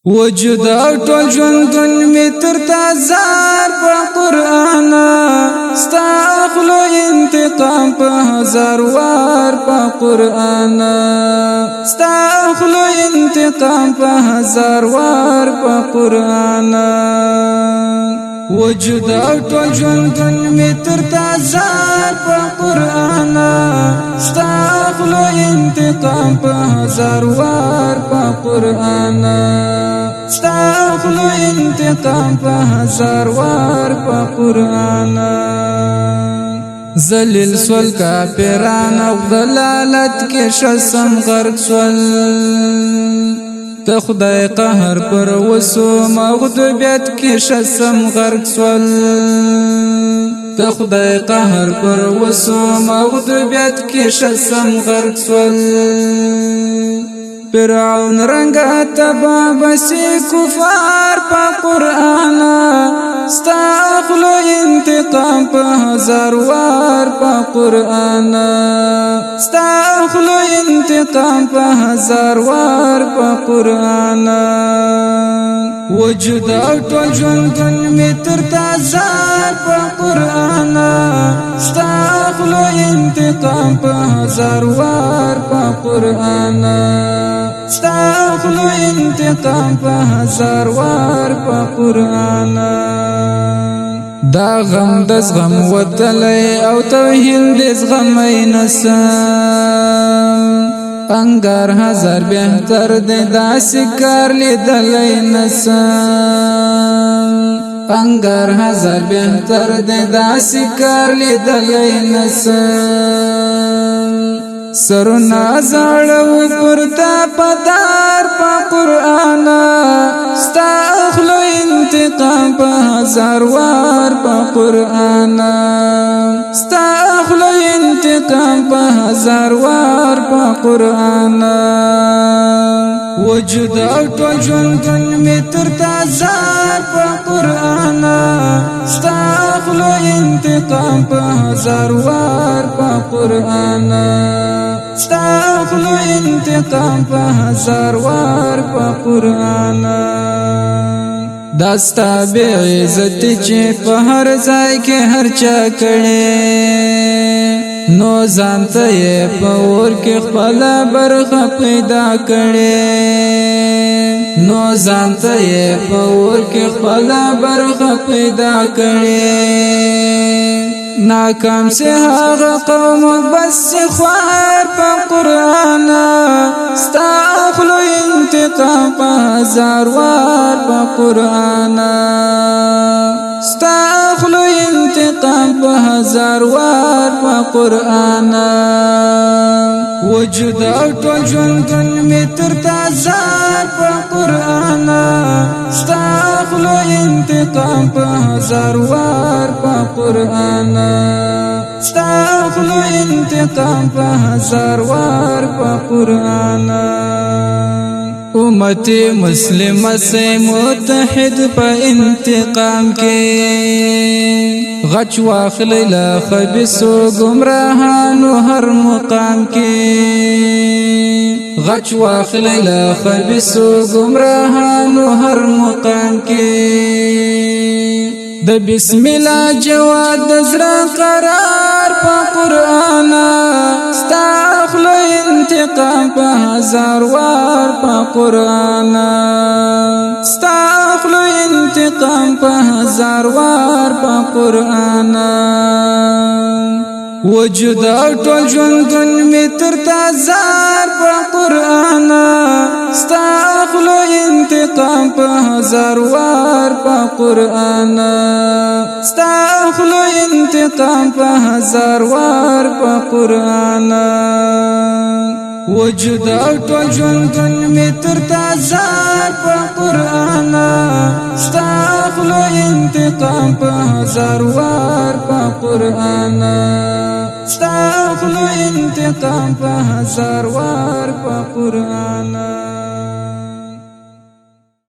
وجود او ټول ژوندون می تر تازار په قرآن ستا اخلو انتقام په هزار وار په قرآن ستا اخلو انتقام په هزار وار په قرآن وجود او ټول ژوندون می تر تازار په قرآن ستا اخلو انتقام په هزار وار په قرآن ستا اخلو انتقام په هزار وار په قرآن ذلیل سول کافران او ضلالت کې شسم غرق سول ته خدای قهر پر وسو مغضوبیت کې شسم غرق سول ته خدای قهر پر وسو مغضوبیت کې شسم غرق سول فرعون رنگا تبا بسی کفار پا قرآن ستا اخلو انتقام پا هزار وار پا قرآن ستا اخلو انتقام پا هزار وار پا قرآن وجود او ټول ژوندون می تر تازار پا قرآن ستا اخلو انتقام پا هزار وار پا قرآن ستا اخلو انتقام په هزار وار په قرآن دا غم د زغم وتلی او توهین د زغمی نسم انګار هزار بهتر د داسې کار لیدلی نسم انګار هزار بهتر د داسې کار لیدلی نسم سرنا زړو پرتا پدار په قرآن ستا اخلو انتقام په هزار وار په قرآن ستا اخلو انتقام په هزار وار په قرآن وجود او ټول ژوندون می تر تازار په قرآن ستا اخلو انتقام په هزار وار په قرآن ستا اخلو انتقام په هزار وار په قرآن داستا بے عزت چې په هر ځای کې هر چا کړي نو ځانته یې په اور کې خپل برخه پیدا کړي نو ځانته یې په اور کې خپل برخه پیدا کړي ناکام سے هغه قوم بس خوار په قرآن ستا اخلو انتقام په هزار وار په قرآن ستا اخلو انتقام په هزار وار په قرآن وجود او ټول ژوندون می تر تازار په قرآن ستا اخلو انتقام په هزار وار په قرآن ستا اخلو انتقام په هزار وار په قرآن امت مسلمه سے متحد په انتقام کې غچ واخلی له خبیثو گمراهانو هر مقام کې غچ واخلی له خبیثو گمراهانو هر مقام کې د بسم الله جواد د زړه قرار په قرآن ستا اخلو انتقام په هزار وار په قرآن ستا اخلو انتقام په هزار وار په قرآن وجود او ټول ژوندون می تر تازار په قرآن ستا اخلو انتقام په هزار وار په قرآن ستا اخلو انتقام په هزار وار په قرآن وجود او ټول ژوندون می تر تازار په قرآن ستا اخلو انتقام په هزار وار په قرآن ستا اخلو انتقام په هزار وار په قرآن